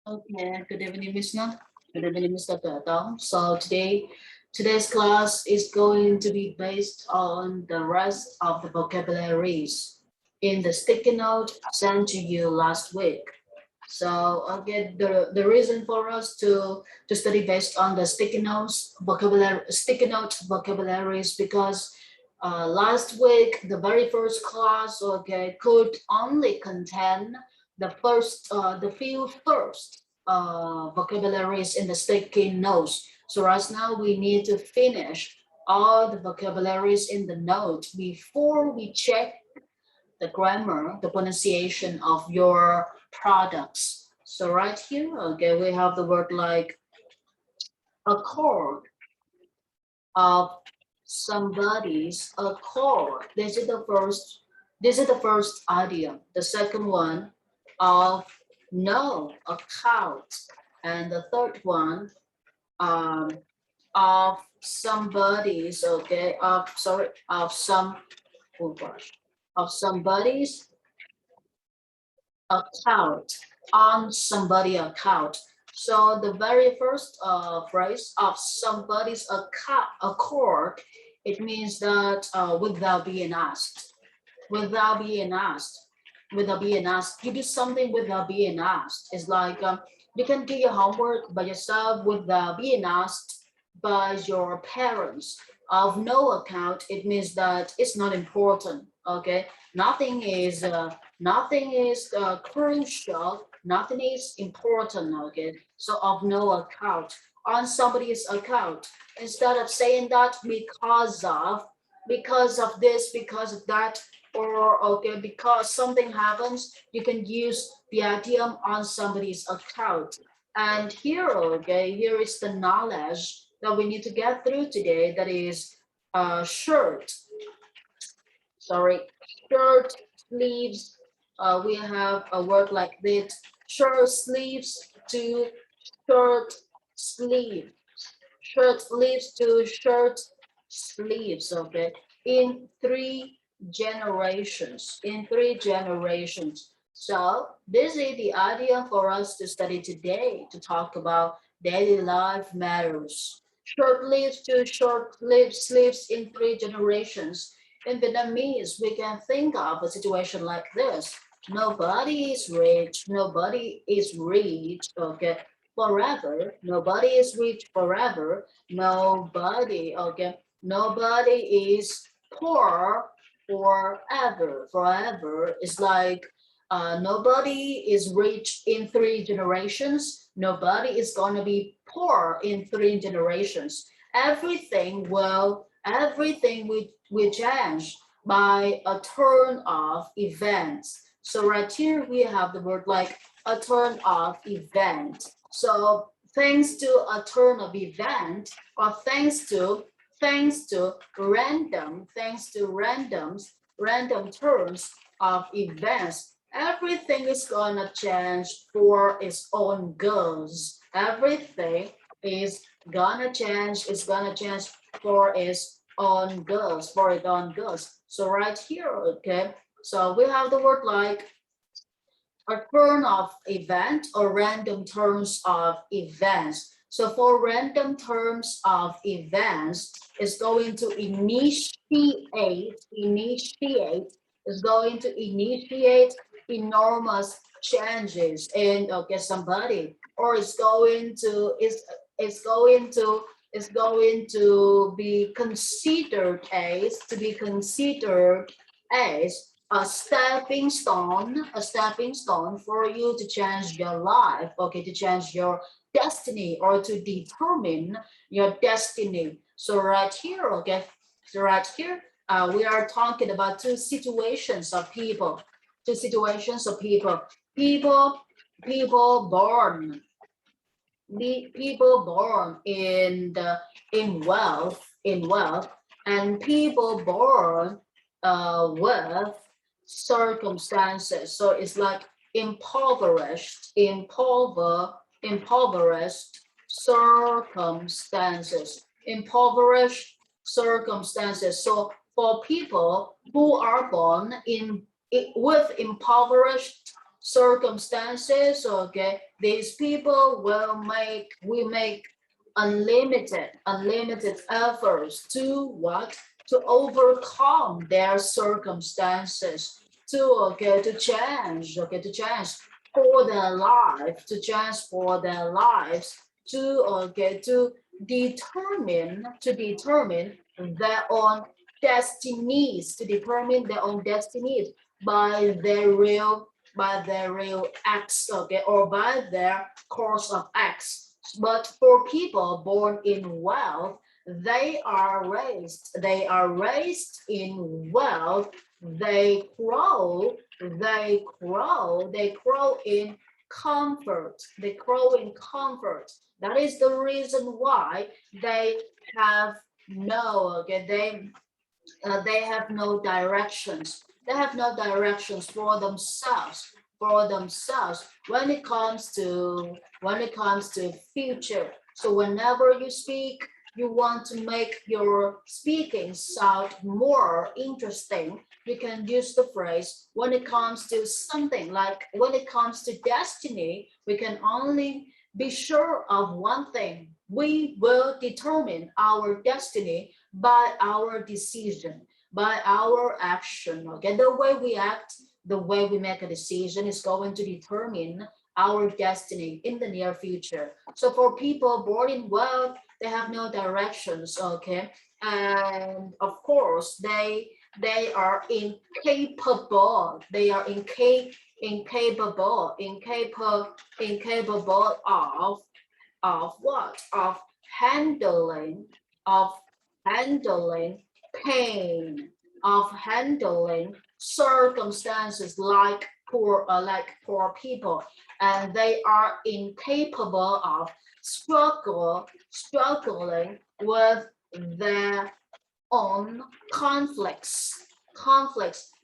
Okay, good evening, Miss Nut. Good evening, Mr. Tong. So today's class is going to be based on the rest of the vocabularies in the sticky note sent to you last week. So again, the reason for us to study based on the sticky note vocabularies because last week the very first class could only contain the few first vocabularies in the sticky notes. So right now we need to finish all the vocabularies in the note before we check the grammar, the pronunciation of your products. So right here, we have the word like accord of somebody's accord. This is the first idiom. The second one of no account. And the third one um, of somebody's, oh gosh, of somebody's account, on somebody account. So the very first phrase of somebody's account, accord, it means that without being asked, without being asked, without being asked, you do something without being asked. It's like you can do your homework by yourself without being asked by your parents. Of no account, it means that it's not important. Okay, nothing is crucial, nothing is important. Okay, so of no account, on somebody's account, instead of saying that because of this, because of that, or because something happens, you can use the idiom on somebody's account. And here, here is the knowledge that we need to get through today. That is shirt, sorry, shirt sleeves. We have a word like this: shirt sleeves to shirt sleeve, shirt sleeves to shirt sleeves. Okay, in three generations, in three generations. So this is the idea for us to study today, to talk about daily life matters. Short sleeves to short sleeves in three generations. In Vietnamese, we can think of a situation like this: nobody is rich, nobody is rich, okay, forever. Nobody is rich forever. Nobody, okay, nobody is poor forever. Forever is like nobody is rich in three generations. Nobody is going to be poor in three generations. Everything will change by a turn of events. So right here we have the word like a turn of event. So thanks to a turn of event, or thanks to random turns of events, everything is gonna change for its own goals. Everything is gonna change for its own goals, for its own goals. So right here, okay, so we have the word like a turn of event or random terms of events. So for random terms of events, it's going to is going to initiate enormous changes in somebody, or it's going to be considered as a stepping stone for you to change your life, okay, to change your destiny or to determine your destiny. So right here, we are talking about two situations of people, two situations of people, people, people born, the people born in wealth, and people born with circumstances. So it's like impoverished circumstances, impoverished circumstances. So for people who are born with impoverished circumstances, okay, these people we make unlimited efforts to what? To overcome their circumstances, to okay, to change, okay, to change for their life, to change for their lives, to okay, to determine their own destinies, to determine their own destinies by their real acts, okay, or by their course of acts. But for people born in wealth, they are raised in wealth, they grow in comfort, they grow in comfort. That is the reason why they have no, okay, they have no directions. They have no directions for themselves when it comes to future. So whenever you speak, you want to make your speaking sound more interesting. You can use the phrase when it comes to something like when it comes to destiny, we can only be sure of one thing. We will determine our destiny by our decision, by our action. Okay, the way we act, the way we make a decision is going to determine our destiny in the near future. So for people born in wealth, they have no directions. Okay, and of course they are incapable. They are incapable of what? Of handling, of handling pain, of handling circumstances like poor people, and they are incapable of struggling with their on conflicts.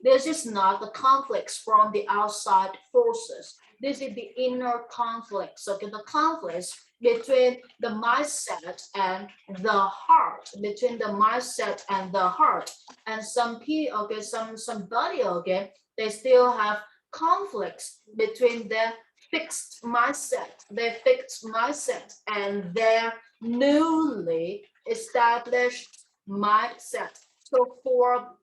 This is not the conflicts from the outside forces. This is the inner conflicts. Okay, the conflicts between the mindset and the heart, between the mindset and the heart. And some people, okay, somebody, okay, they still have conflicts between their fixed mindset and their newly established mindset. So for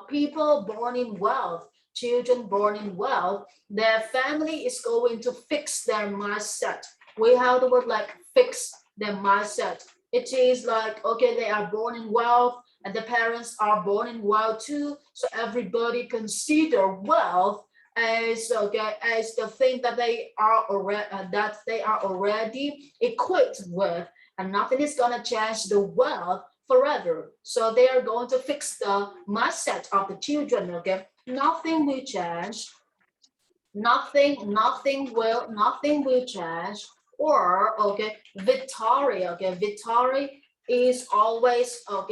people born in wealth, children born in wealth, their family is going to fix their mindset. We have the word like fix their mindset. It is like, okay, they are born in wealth and the parents are born in wealth too. So everybody consider wealth as okay as the thing that they are already equipped with, and nothing is gonna change the wealth forever. So they are going to fix the mindset of the children. Okay, nothing will change. Nothing will change. Or okay, Victoria. Okay, Victoria is always there.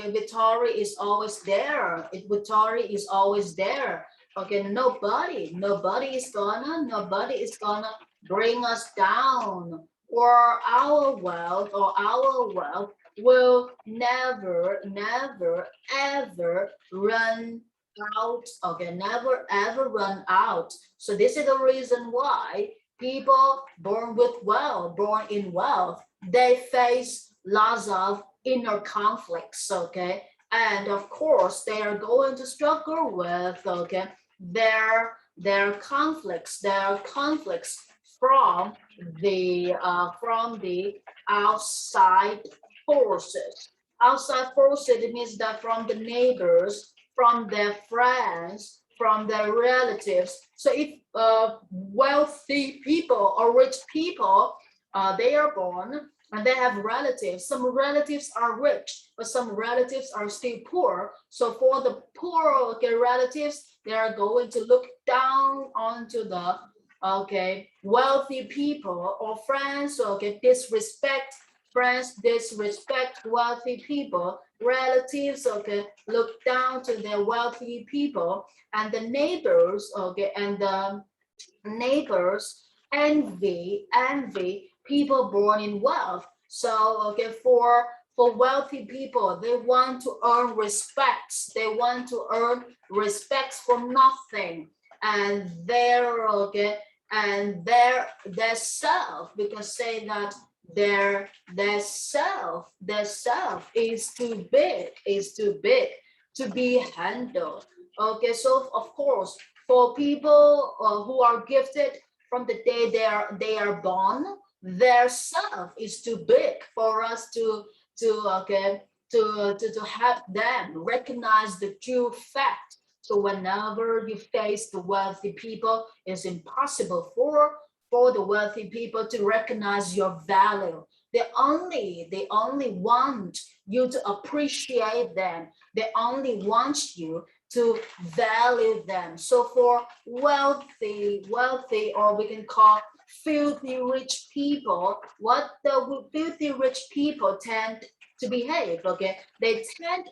Victoria is always there. Okay, nobody is gonna bring us down, or our wealth will never ever run out. Okay, never ever run out. So this is the reason why people born in wealth, they face lots of inner conflicts. Okay, and of course they are going to struggle with okay their conflicts from from the outside forces. Outside forces, it means that from the neighbors, from their friends, from their relatives. So if wealthy people or rich people, they are born and they have relatives. Some relatives are rich, but some relatives are still poor. So for the poor okay, relatives, they are going to look down onto the okay wealthy people or friends. Okay, disrespect wealthy people. Relatives okay look down to their wealthy people, and the neighbors okay, and the neighbors envy people born in wealth. So okay, for wealthy people, they want to earn respects. They want to earn respects for nothing. and their their self, we can say that their self is too big, to be handled. Okay, so of course, for people who are gifted from the day they are born, their self is too big for us to okay to help them recognize the true fact. So whenever you face the wealthy people, it's impossible for the wealthy people to recognize your value. They only want you to appreciate them. They only want you to value them. So for wealthy, or we can call filthy rich people, what the filthy rich people tend to behave, okay? They tend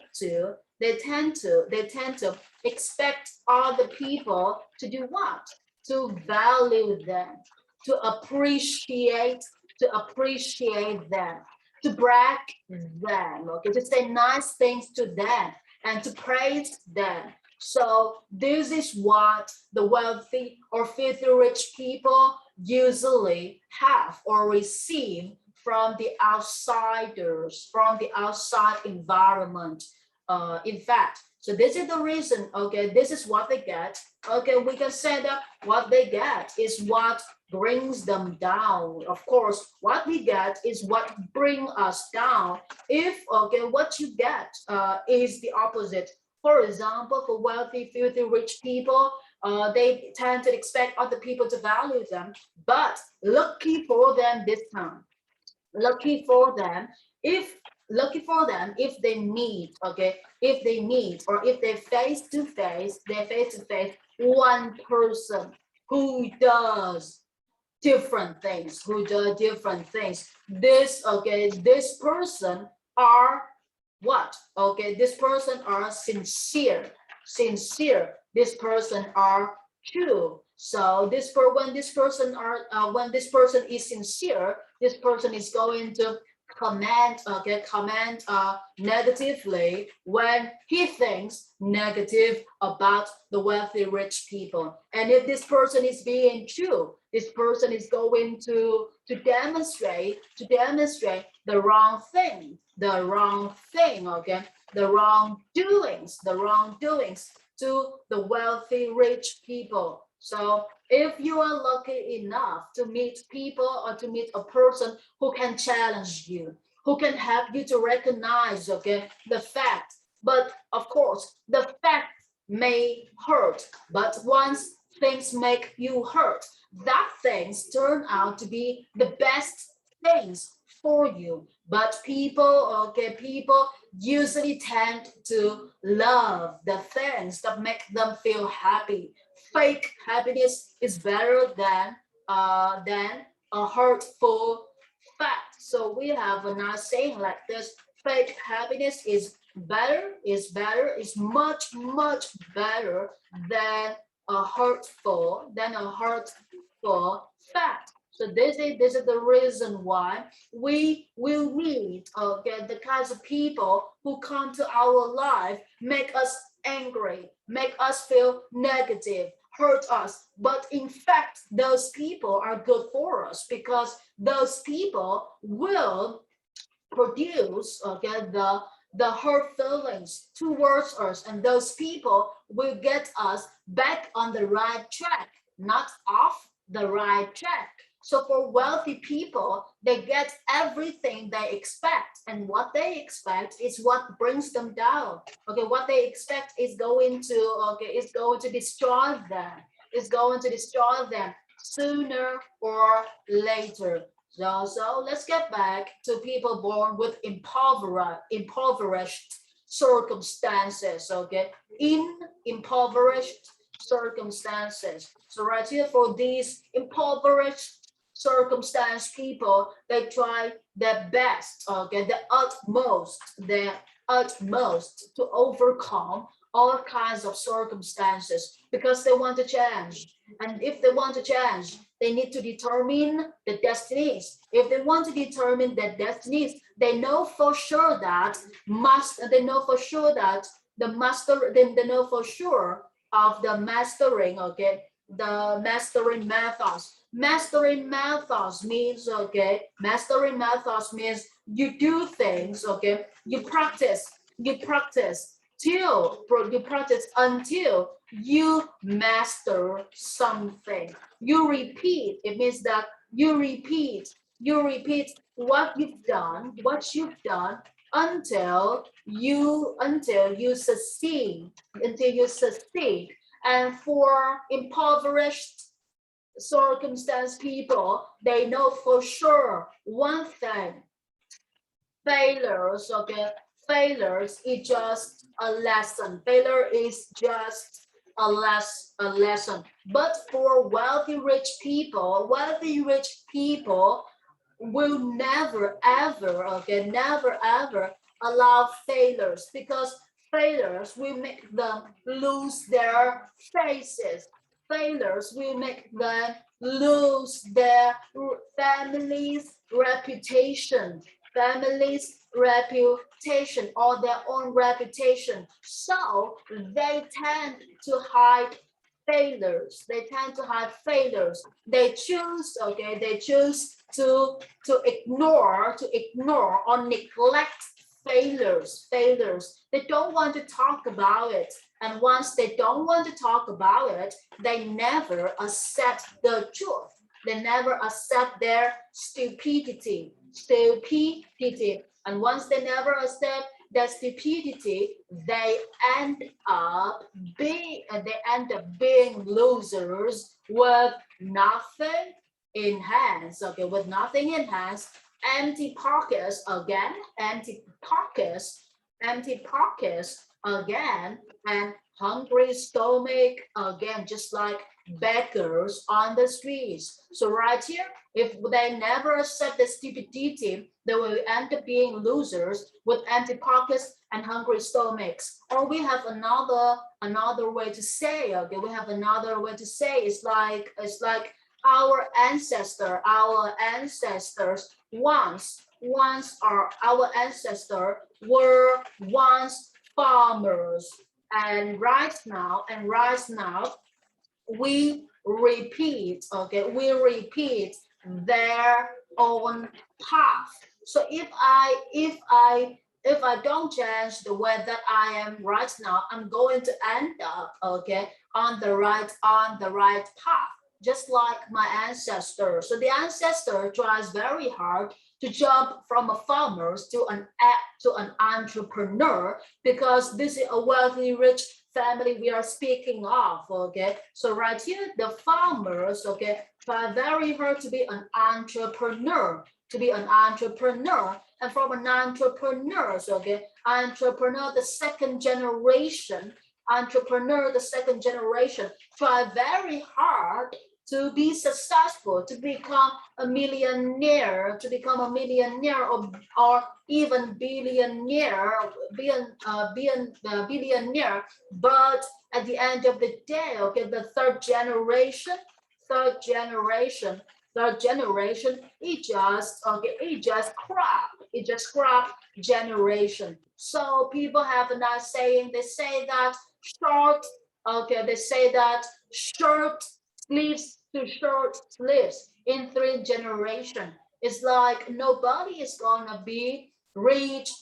to expect other people to do what? To value them, to appreciate them, to brag them, okay, to say nice things to them and to praise them. So this is what the wealthy or filthy rich people usually have or receive from the outsiders, from the outside environment. In fact, so this is the reason, okay, this is what they get. Okay, we can say that what they get is what brings them down. Of course, what we get is what bring us down. If, okay, what you get is the opposite. For example, for wealthy, filthy, rich people, they tend to expect other people to value them, but lucky for them this time, lucky for them if if they meet, okay, if they meet, or if they face to face one person who does different things. This person are what? Okay, this person are sincere. This person are true. So when this person is sincere, this person is going to comment negatively when he thinks negative about the wealthy rich people. And if this person is being true, this person is going to demonstrate the wrong thing, okay, the wrongdoings to the wealthy rich people. So if you are lucky enough to meet people or to meet a person who can challenge you, who can help you to recognize, okay, the fact. But of course, the fact may hurt, but once things make you hurt, that things turn out to be the best things for you. But people usually tend to love the things that make them feel happy. Fake happiness is better than a hurtful fact. So we have a nice saying like this: fake happiness is much better than a hurtful fact. So this is the reason why we will meet, okay, the kinds of people who come to our life make us angry, make us feel negative, hurt us. But in fact, those people are good for us because those people will produce, okay, the hurt feelings towards us, and those people will get us back on the right track, not off the right track. So for wealthy people, they get everything they expect, and what they expect is what brings them down. Okay, what they expect is going to destroy them. Is going to destroy them sooner or later. So let's get back to people born with impoverished circumstances, okay? In impoverished circumstances. So right here, for these impoverished circumstance people, they try their best, okay, their utmost to overcome all kinds of circumstances because they want to change. And if they want to change, they need to determine the destinies. If they want to determine the destinies, they know for sure that must they know for sure that the master then they know for sure of the mastering, okay, the mastering methods. Mastering methods means, okay, mastering methods means you do things, okay, you practice till you practice until you master something. You repeat, it means that you repeat what you've done until you succeed. And for impoverished circumstance people, they know for sure one thing: failures, okay, failures is just a lesson. Failure is just a lesson. But for wealthy rich people will never ever, okay, never ever allow failures, because failures will make them lose their faces. Failures will make them lose their family's reputation, or their own reputation. So they tend to hide failures. They choose, okay, they choose to ignore or neglect failures. They don't want to talk about it. And once they don't want to talk about it, they never accept the truth. They never accept their stupidity. And once they never accept their stupidity, they end up being losers with nothing in hands. Okay, with nothing in hands, empty pockets again, empty pockets again, and hungry stomach again, just like beggars on the streets. So right here, if they never accept the stupidity, they will end up being losers with empty pockets and hungry stomachs. Or we have another way to say, okay, it's like our ancestors our ancestors were once farmers, and right now we repeat, okay, their own path. So if I don't change the way that I am right now, I'm going to end up, okay, on the right path, just like my ancestor. So the ancestor tries very hard to jump from a farmer to an entrepreneur, because this is a wealthy, rich family we are speaking of. Okay, so right here, the farmers, okay, try very hard to be an entrepreneur, and from an entrepreneur, okay, entrepreneur the second generation try very hard to be successful, to become a millionaire, or even billionaire. But at the end of the day, okay, the third generation, it just crop generation. So people have a nice saying. They say that short, okay, they say that short sleeves to short sleeves in 3 generations. It's like nobody is gonna be rich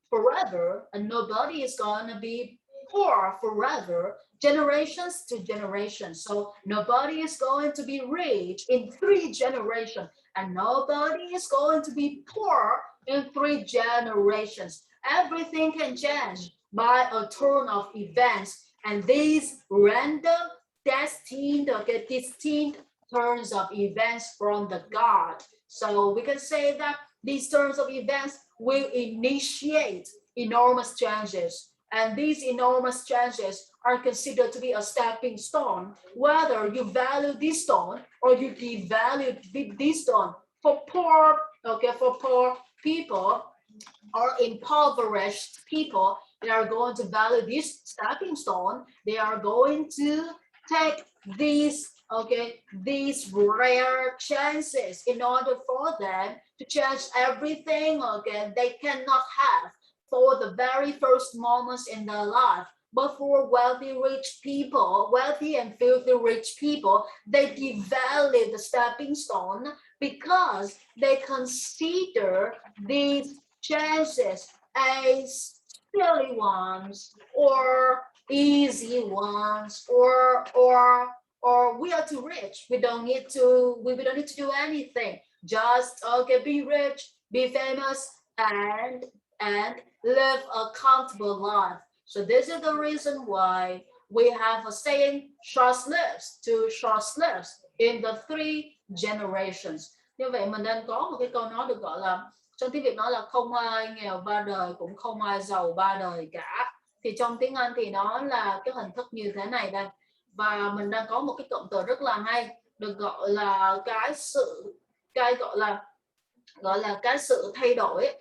forever, and nobody is gonna be poor forever, generations to generations. So nobody is going to be rich in 3 generations, and nobody is going to be poor in 3 generations. Everything can change by a turn of events, and these random, destined turns of events from the God. So we can say that these turns of events will initiate enormous changes, and these enormous changes are considered to be a stepping stone, whether you value this stone or you devalue this stone. For poor, okay, for poor people or impoverished people, they are going to value this stepping stone. They are going to take these rare chances in order for them to change everything, okay, they cannot have for the very first moments in their life. But for wealthy rich people, wealthy and filthy rich people, they devalue the stepping stone because they consider these chances as silly ones or easy ones or we are too rich. We don't need to do anything. Just okay, be rich, be famous, and live a comfortable life. So this is the reason why we have a saying short lives to short lives in the three generations. Như vậy mình nên có một cái câu nói được gọi là trong tiếng Việt nói là không ai nghèo ba đời cũng không ai giàu ba đời cả. Thì trong tiếng Anh thì nó là cái hình thức như thế này đây. Và mình đang có một cái cụm từ rất là hay được gọi là cái gọi là cái sự thay đổi,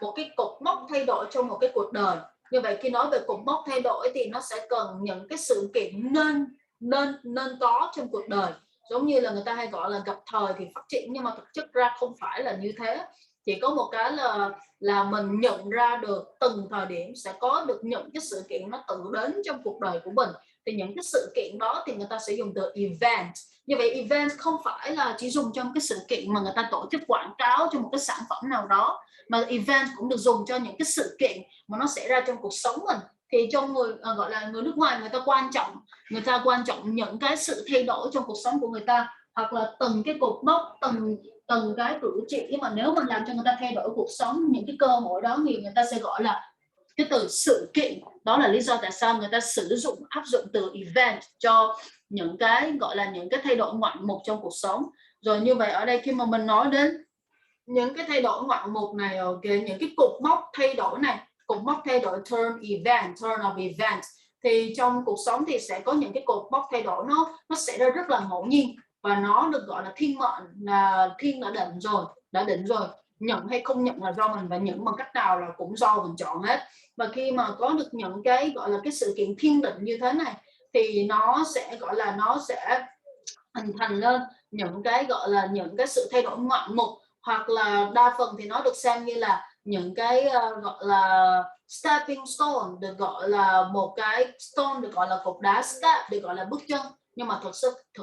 một cái cột mốc thay đổi trong một cái cuộc đời. Như vậy khi nói về cột mốc thay đổi thì nó sẽ cần những cái sự kiện nên có trong cuộc đời. Giống như là người ta hay gọi là gặp thời thì phát triển, nhưng mà thực chất ra không phải là như thế. Chỉ có một cái là mình nhận ra được từng thời điểm sẽ có được những cái sự kiện nó tự đến trong cuộc đời của mình. Thì những cái sự kiện đó thì người ta sẽ dùng từ event. Như vậy event không phải là chỉ dùng trong cái sự kiện mà người ta tổ chức quảng cáo cho một cái sản phẩm nào đó, mà event cũng được dùng cho những cái sự kiện mà nó xảy ra trong cuộc sống mình. Thì trong gọi là người nước ngoài, người ta quan trọng những cái sự thay đổi trong cuộc sống của người ta, hoặc là từng cái cột mốc, từng cái cử chỉ mà nếu mình làm cho người ta thay đổi cuộc sống, những cái cơ hội đó thì người ta sẽ gọi là cái từ sự kiện. Đó là lý do tại sao người ta áp dụng từ event cho những cái gọi là những cái thay đổi ngoạn mục trong cuộc sống. Rồi như vậy ở đây khi mà mình nói đến những cái thay đổi ngoạn mục này, ok, những cái cột mốc thay đổi này, cột mốc thay đổi turn of event, thì trong cuộc sống thì sẽ có những cái cột mốc thay đổi nó sẽ ra rất là ngẫu nhiên, và nó được gọi là thiên mệnh, là thiên đã định rồi, nhận hay không nhận là do mình, và nhận bằng cách nào là cũng do mình chọn hết. Và khi mà có được những cái gọi là cái sự kiện thiên định như thế này thì nó sẽ hình thành lên những cái gọi là những cái sự thay đổi ngoạn mục, hoặc là đa phần thì nó được xem như là những cái gọi là stepping stone, được gọi là một cái stone, được gọi là cột đá step, được gọi là bước chân. Nhưng mà thực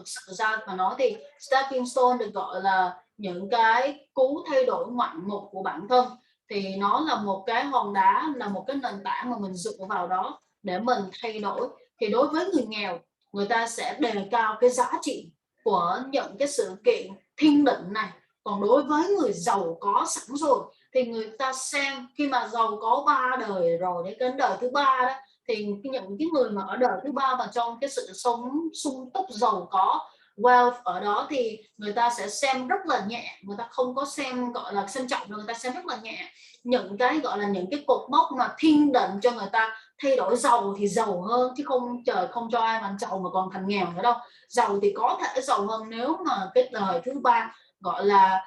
sự ra mà nói thì stepping stone được gọi là những cái cú thay đổi ngoạn mục của bản thân. Thì nó là một cái hòn đá, là một cái nền tảng mà mình dựa vào đó để mình thay đổi. Thì đối với người nghèo, người ta sẽ đề cao cái giá trị của những cái sự kiện thiên định này. Còn đối với người giàu có sẵn rồi thì người ta xem khi mà giàu có 3 đời rồi đến cái đời thứ 3 đó, thì những cái người mà ở đời thứ 3 mà trong cái sự sống sung túc giàu có wealth ở đó thì người ta sẽ xem rất là nhẹ, người ta không có xem gọi là xem trọng, người ta xem rất là nhẹ những cái gọi là những cái cột mốc mà thiên định cho người ta thay đổi. Giàu thì giàu hơn, chứ không trời không cho ai mà giàu mà còn thành nghèo nữa đâu. Giàu thì có thể giàu hơn nếu mà cái đời thứ 3 gọi là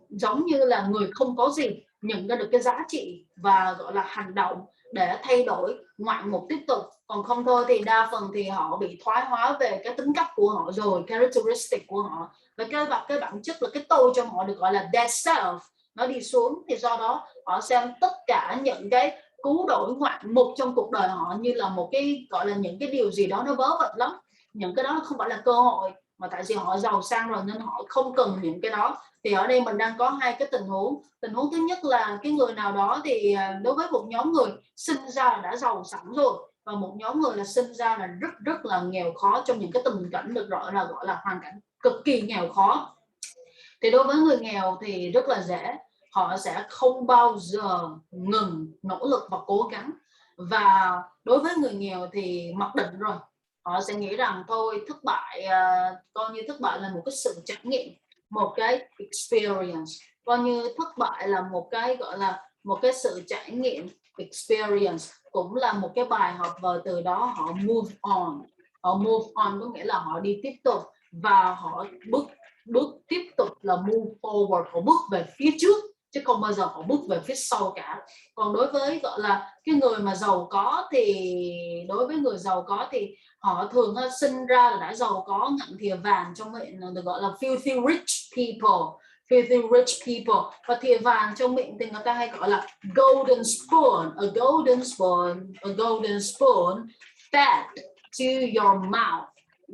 giống như là người không có gì, nhận ra được cái giá trị và gọi là hành động để thay đổi ngoạn mục tiếp tục. Còn không thôi thì đa phần thì họ bị thoái hóa về cái tính cách của họ rồi, characteristic của họ, và cái bản chất là cái tôi trong họ được gọi là dead self nó đi xuống. Thì do đó họ xem tất cả những cái cú đổi ngoạn mục trong cuộc đời họ như là một cái gọi là những cái điều gì đó nó vớ vẩn lắm. Những cái đó không phải là cơ hội, mà tại vì họ giàu sang rồi nên họ không cần những cái đó. Thì ở đây mình đang có hai cái tình huống. Tình huống thứ nhất là cái người nào đó thì đối với một nhóm người sinh ra là đã giàu sẵn rồi, và một nhóm người là sinh ra là rất là nghèo khó trong những cái tình cảnh được gọi là hoàn cảnh cực kỳ nghèo khó. Thì đối với người nghèo thì rất là dễ, họ sẽ không bao giờ ngừng nỗ lực và cố gắng. Và đối với người nghèo thì mặc định rồi, họ sẽ nghĩ rằng thôi thất bại, coi như thất bại là một cái sự trải nghiệm, một cái experience, coi như thất bại là một cái gọi là một cái sự trải nghiệm, experience cũng là một cái bài học, và từ đó họ move on. Họ move on có nghĩa là họ đi tiếp tục, và họ bước tiếp tục là move forward, họ bước về phía trước chứ không bao giờ họ bước về phía sau cả. Còn đối với gọi là cái người mà giàu có thì đối với người giàu có thì họ thường sinh ra là đã giàu có, ngậm thìa vàng trong miệng, được gọi là filthy rich people. Và thìa vàng trong miệng thì người ta hay gọi là golden spoon, a golden spoon fed to your mouth.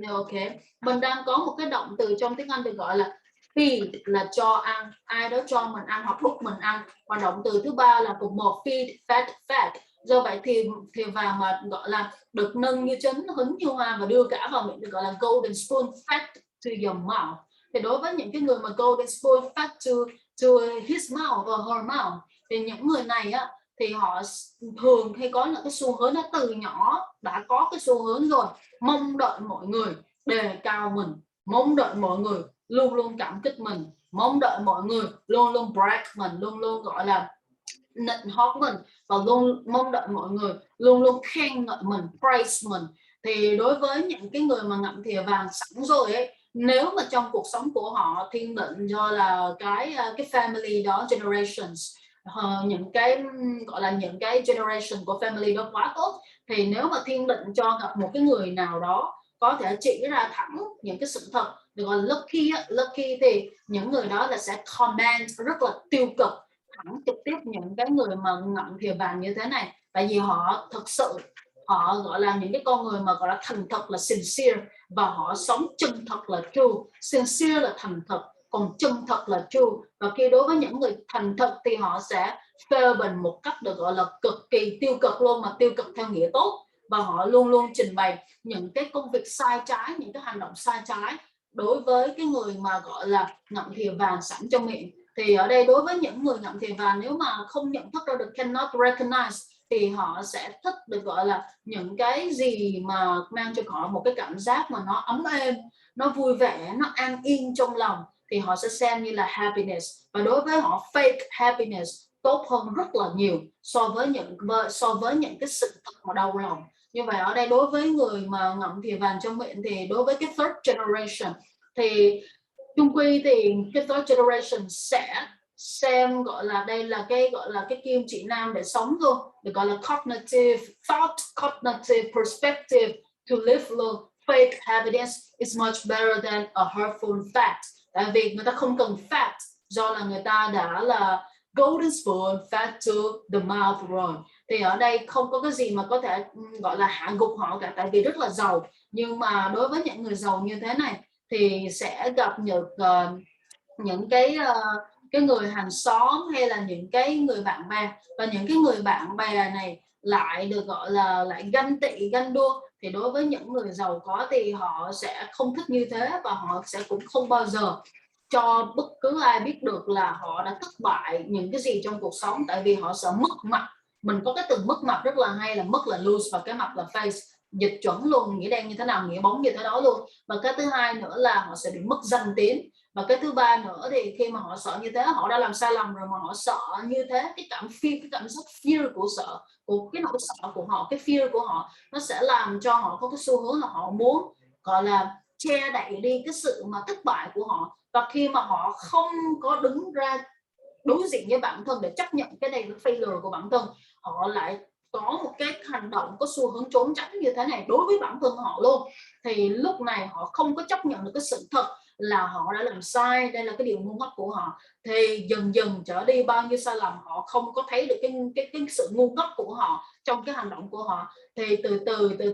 Ok, mình đang có một cái động từ trong tiếng Anh được gọi là feed là cho ăn, ai đó cho mình ăn hoặc đút mình ăn. Và động từ thứ ba là cùng một feed, fed, fed. Do vậy thì vàng mà gọi là được nâng như trứng, hứng như hoa và đưa cả vào miệng được gọi là golden spoon fed to your mouth. Thì đối với những cái người mà golden spoon fed to his mouth or her mouth, thì những người này á thì họ thường hay có những cái xu hướng, nó từ nhỏ đã có cái xu hướng rồi, mong đợi mọi người đề cao mình, mong đợi mọi người luôn luôn cảm kích mình, mong đợi mọi người luôn luôn brag mình, luôn luôn gọi là nịnh hót mình, và luôn mong đợi mọi người luôn luôn khen ngợi mình, praise mình. Thì đối với những cái người mà ngậm thìa vàng sẵn rồi ấy, nếu mà trong cuộc sống của họ thiên định do là cái family đó, generations, những cái gọi là những cái generation của family đó quá tốt, thì nếu mà thiên định cho gặp một cái người nào đó có thể chỉ ra thẳng những cái sự thật được gọi là lucky thì những người đó là sẽ comment rất là tiêu cực thẳng trực tiếp những cái người mà ngậm thìa vàng như thế này. Tại vì họ thực sự, họ gọi là những cái con người mà gọi là thành thật, là sincere, và họ sống chân thật là true. Sincere là thành thật, còn chân thật là true. Và khi đối với những người thành thật thì họ sẽ phê bình một cách được gọi là cực kỳ tiêu cực luôn, mà tiêu cực theo nghĩa tốt. Và họ luôn luôn trình bày những cái công việc sai trái, những cái hành động sai trái đối với cái người mà gọi là ngậm thìa vàng sẵn trong miệng. Thì ở đây đối với những người ngậm thìa vàng, nếu mà không nhận thức ra được, cannot recognize, thì họ sẽ thích được gọi là những cái gì mà mang cho họ một cái cảm giác mà nó ấm êm, nó vui vẻ, nó an yên trong lòng, thì họ sẽ xem như là happiness. Và đối với họ fake happiness tốt hơn rất là nhiều so với những cái sự thật mà đau lòng. Như vậy ở đây đối với người mà ngậm thìa vàng trong miệng, thì đối với cái third generation thì chung quy thì cái third generation sẽ xem gọi là đây là cái gọi là cái kim chỉ nam để sống luôn, được gọi là cognitive thought, cognitive perspective to live luôn. Fake happiness is much better than a hurtful fact. Tại vì người ta không cần fact, do là người ta đã là golden spoon fed to the mouth rồi. Thì ở đây không có cái gì mà có thể gọi là hạ gục họ cả, tại vì rất là giàu. Nhưng mà đối với những người giàu như thế này thì sẽ gặp những cái người hàng xóm hay là những cái người bạn bè, và những cái người bạn bè này lại được gọi là lại ganh tị, ganh đua. Thì đối với những người giàu có thì họ sẽ không thích như thế, và họ sẽ cũng không bao giờ cho bất cứ ai biết được là họ đã thất bại những cái gì trong cuộc sống, tại vì họ sợ mất mặt. Mình có cái từ mất mặt rất là hay là mất là lose, và cái mặt là face, dịch chuẩn luôn, nghĩa đen như thế nào nghĩa bóng như thế đó luôn. Và cái thứ hai nữa là họ sẽ bị mất danh tiếng. Và cái thứ ba nữa thì khi mà họ sợ như thế, họ đã làm sai lầm rồi mà họ sợ như thế, cái cảm giác fear của sợ, của cái nỗi sợ của họ, cái fear của họ, nó sẽ làm cho họ có cái xu hướng là họ muốn gọi là che đậy đi cái sự mà thất bại của họ. Và khi mà họ không có đứng ra đối diện với bản thân để chấp nhận cái này là failure của bản thân, họ lại có một cái hành động có xu hướng trốn tránh như thế này đối với bản thân họ luôn. Thì lúc này họ không có chấp nhận được cái sự thật là họ đã làm sai, đây là cái điều ngu ngốc của họ. Thì dần dần trở đi bao nhiêu sai lầm, họ không có thấy được cái sự ngu ngốc của họ trong cái hành động của họ. Thì từ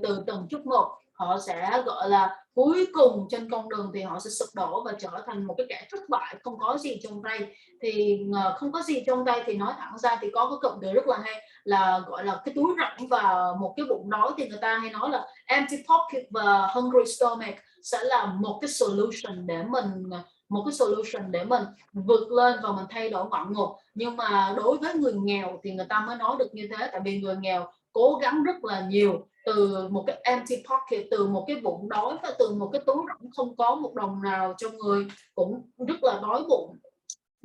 từ từng chút một họ sẽ gọi là cuối cùng trên con đường thì họ sẽ sụp đổ và trở thành một cái kẻ thất bại, không có gì trong tay. Thì không có gì trong tay thì nói thẳng ra thì có cái cụm từ rất là hay là gọi là cái túi rỗng và một cái bụng đói, thì người ta hay nói là empty pocket và hungry stomach sẽ là một cái solution để mình vượt lên và mình thay đổi ngoạn mục. Nhưng mà đối với người nghèo thì người ta mới nói được như thế, tại vì người nghèo cố gắng rất là nhiều, từ một cái empty pocket, từ một cái bụng đói, và từ một cái túi rỗng không có một đồng nào trong người, cũng rất là đói bụng.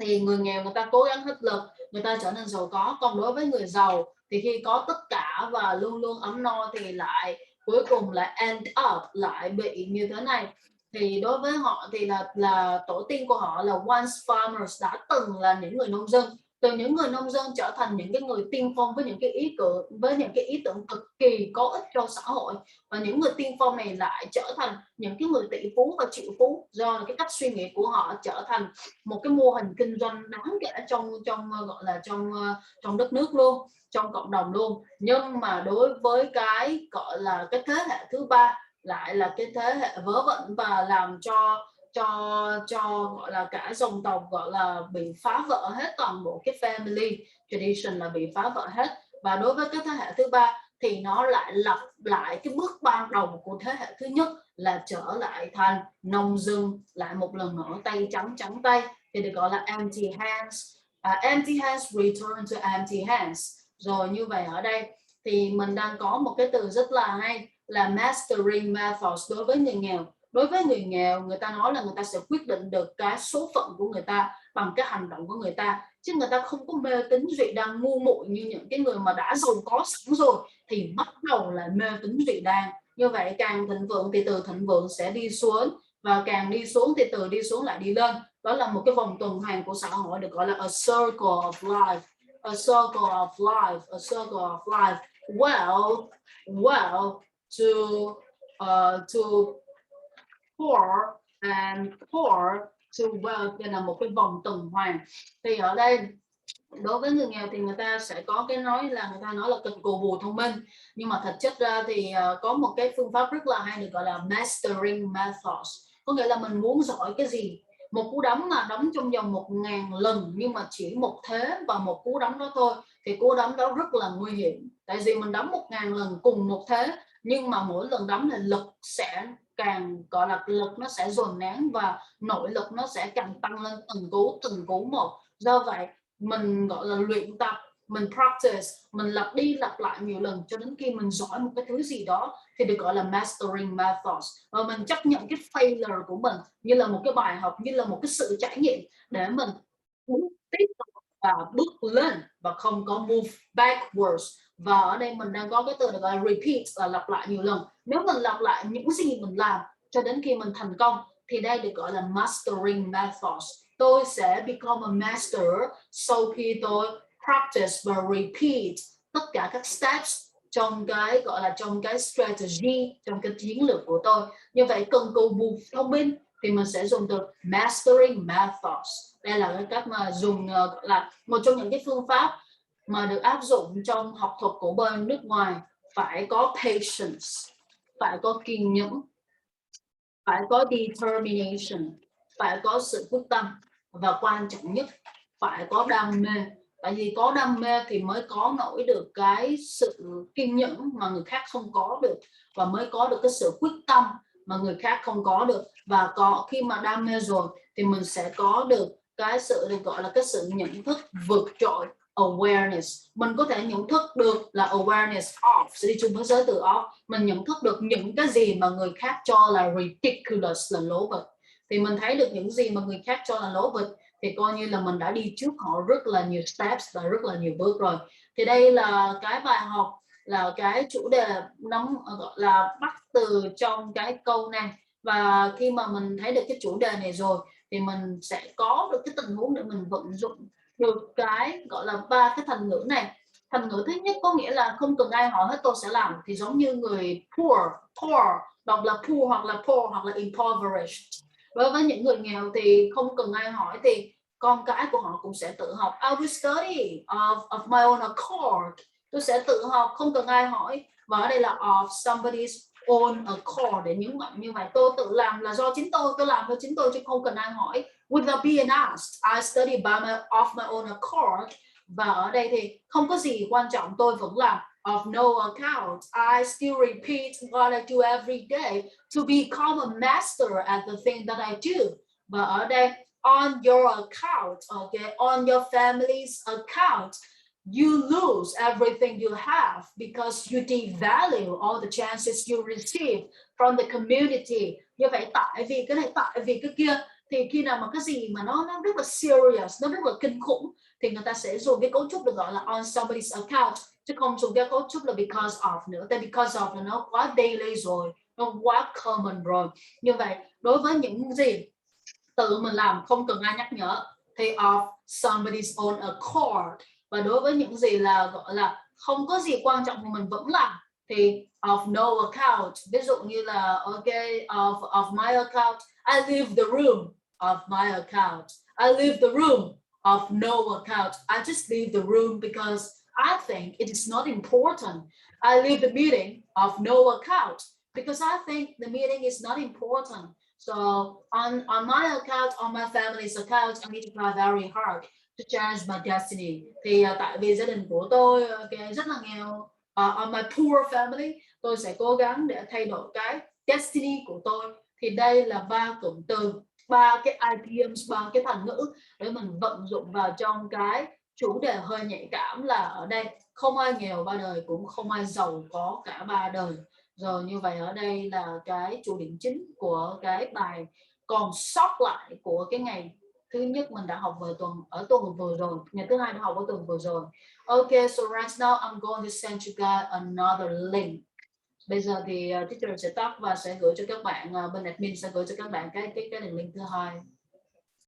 Thì người nghèo người ta cố gắng hết lực, người ta trở nên giàu có. Còn đối với người giàu thì khi có tất cả và luôn luôn ấm no thì lại cuối cùng lại end up lại bị như thế này. Thì đối với họ thì là tổ tiên của họ là once farmers, đã từng là những người nông dân. Từ những người nông dân trở thành những cái người tiên phong với những cái ý tưởng cực kỳ có ích cho xã hội, và những người tiên phong này lại trở thành những cái người tỷ phú và triệu phú, do là cái cách suy nghĩ của họ trở thành một cái mô hình kinh doanh đáng kể trong gọi là trong đất nước luôn. trong cộng đồng luôn. Nhưng mà đối với cái gọi là cái thế hệ thứ ba lại là cái thế hệ vớ vẩn và làm cho gọi là cả dòng tộc gọi là bị phá vỡ hết, toàn bộ cái family tradition là bị phá vỡ hết. Và đối với cái thế hệ thứ ba thì nó lại lặp lại cái bước ban đầu của thế hệ thứ nhất là trở lại thành nông dân lại một lần nữa, tay trắng trắng tay, thì được gọi là empty hands. Empty hands return to empty hands. Rồi như vậy ở đây thì mình đang có một cái từ rất là hay là mastering methods đối với người nghèo. Đối với người nghèo, người ta nói là người ta sẽ quyết định được cái số phận của người ta bằng cái hành động của người ta, chứ người ta không có mê tín dị đoan ngu muội như những cái người mà đã giàu có sẵn rồi thì bắt đầu là mê tín dị đoan. Như vậy càng thịnh vượng thì từ thịnh vượng sẽ đi xuống, và càng đi xuống thì từ đi xuống lại đi lên. Đó là một cái vòng tuần hoàn của xã hội, được gọi là a circle of life. A circle of life, a circle of life. Well, to poor and poor to wealth, đây là một cái vòng tuần hoàn. Thì ở đây đối với người nghèo thì người ta sẽ có cái nói là người ta nói là cần cù bù thông minh, nhưng mà thật chất ra thì có một cái phương pháp rất là hay được gọi là mastering methods. Có nghĩa là mình muốn giỏi cái gì, một cú đấm mà đấm trong vòng 1000 lần nhưng mà chỉ một thế và một cú đấm đó thôi, thì cú đấm đó rất là nguy hiểm. Tại vì mình đấm 1000 lần cùng một thế, nhưng mà mỗi lần đấm là lực sẽ càng gọi là lực nó sẽ dồn nén và nội lực nó sẽ càng tăng lên từng cú một. Do vậy mình gọi là luyện tập, mình practice, mình lặp đi lặp lại nhiều lần cho đến khi mình giỏi một cái thứ gì đó thì được gọi là mastering methods. Và mình chấp nhận cái failure của mình như là một cái bài học, như là một cái sự trải nghiệm để mình tiếp tục và bước lên và không có move backwards. Và ở đây mình đang có cái từ được gọi là repeat, là lặp lại nhiều lần. Nếu mình lặp lại những gì mình làm cho đến khi mình thành công thì đây được gọi là mastering methods. Tôi sẽ become a master sau khi tôi practice và repeat tất cả các steps trong cái gọi là trong cái strategy, trong cái chiến lược của tôi. Như vậy cần cù bù thông minh thì mình sẽ dùng từ mastering methods. Đây là cái cách mà dùng là một trong những cái phương pháp mà được áp dụng trong học thuật của bên nước ngoài. Phải có patience, phải có kiên nhẫn, phải có determination, phải có sự quyết tâm, và quan trọng nhất phải có đam mê. Tại vì có đam mê thì mới có nổi được cái sự kiên nhẫn mà người khác không có được, và mới có được cái sự quyết tâm mà người khác không có được. Và khi mà đam mê rồi thì mình sẽ có được cái sự được gọi là cái sự nhận thức vượt trội, awareness. Mình có thể nhận thức được là awareness of, sẽ đi chung với giới từ of. Mình nhận thức được những cái gì mà người khác cho là ridiculous, là lố bịch. Thì mình thấy được những gì mà người khác cho là lố bịch thì coi như là mình đã đi trước họ rất là nhiều steps và rất là nhiều bước rồi. Thì đây là cái bài học, là cái chủ đề nắm gọi là bắt từ trong cái câu này. Và khi mà mình thấy được cái chủ đề này rồi thì mình sẽ có được cái tình huống để mình vận dụng được cái gọi là 3 cái thành ngữ này. Thành ngữ thứ nhất có nghĩa là không cần ai hỏi hết tôi sẽ làm, thì giống như người poor, đọc là poor hoặc là impoverished. Đối với những người nghèo thì không cần ai hỏi thì con cái của họ cũng sẽ tự học. I will study of my own accord. Tôi sẽ tự học, không cần ai hỏi. Và ở đây là of somebody's own accord, để nhấn mạnh như vậy. Tôi tự làm là do chính tôi làm cho chính tôi chứ không cần ai hỏi. Without being asked, I study of my own accord. Và ở đây thì không có gì quan trọng, tôi vẫn làm. Of no account, I still repeat what I do every day to become a master at the thing that I do. Và ở đây on your account, okay, on your family's account, you lose everything you have because you devalue all the chances you receive from the community. Như vậy tại vì cái này, tại vì cái kia, thì khi nào mà cái gì mà nó rất là serious, nó rất là kinh khủng thì người ta sẽ dùng cái cấu trúc được gọi là on somebody's account, chứ không dùng cái cấu trúc là because of nữa. Tại because of là nó quá daily rồi, nó quá common rồi. Như vậy đối với những gì tự mình làm không cần ai nhắc nhở thì of somebody's own accord. Và đối với những gì là gọi là không có gì quan trọng thì mình vẫn làm thì of no account. Ví dụ như là okay, of my account, I leave the room. Of my account, I leave the room. Of no account, I just leave the room because I think it is not important. I leave the meeting of no account because I think the meeting is not important. So on my account, on my family's account, I need to try very hard to change my destiny. Thì tại vì gia đình của tôi okay, rất là nghèo. On my poor family, tôi sẽ cố gắng để thay đổi cái destiny của tôi. Thì đây là ba cụm từ, ba cái idioms, ba cái thành ngữ để mình vận dụng vào trong cái chủ đề hơi nhạy cảm là ở đây không ai nghèo ba đời cũng không ai giàu có cả ba đời. Rồi như vậy ở đây là cái chủ điểm chính của cái bài còn sót lại của cái ngày thứ nhất mình đã học ở tuần vừa rồi, ngày thứ hai đã học ở tuần vừa rồi. Okay, so right now I'm going to send you guys another link. Bây giờ thì teacher sẽ tắt và sẽ gửi cho các bạn, bên admin sẽ gửi cho các bạn cái đường link thứ hai.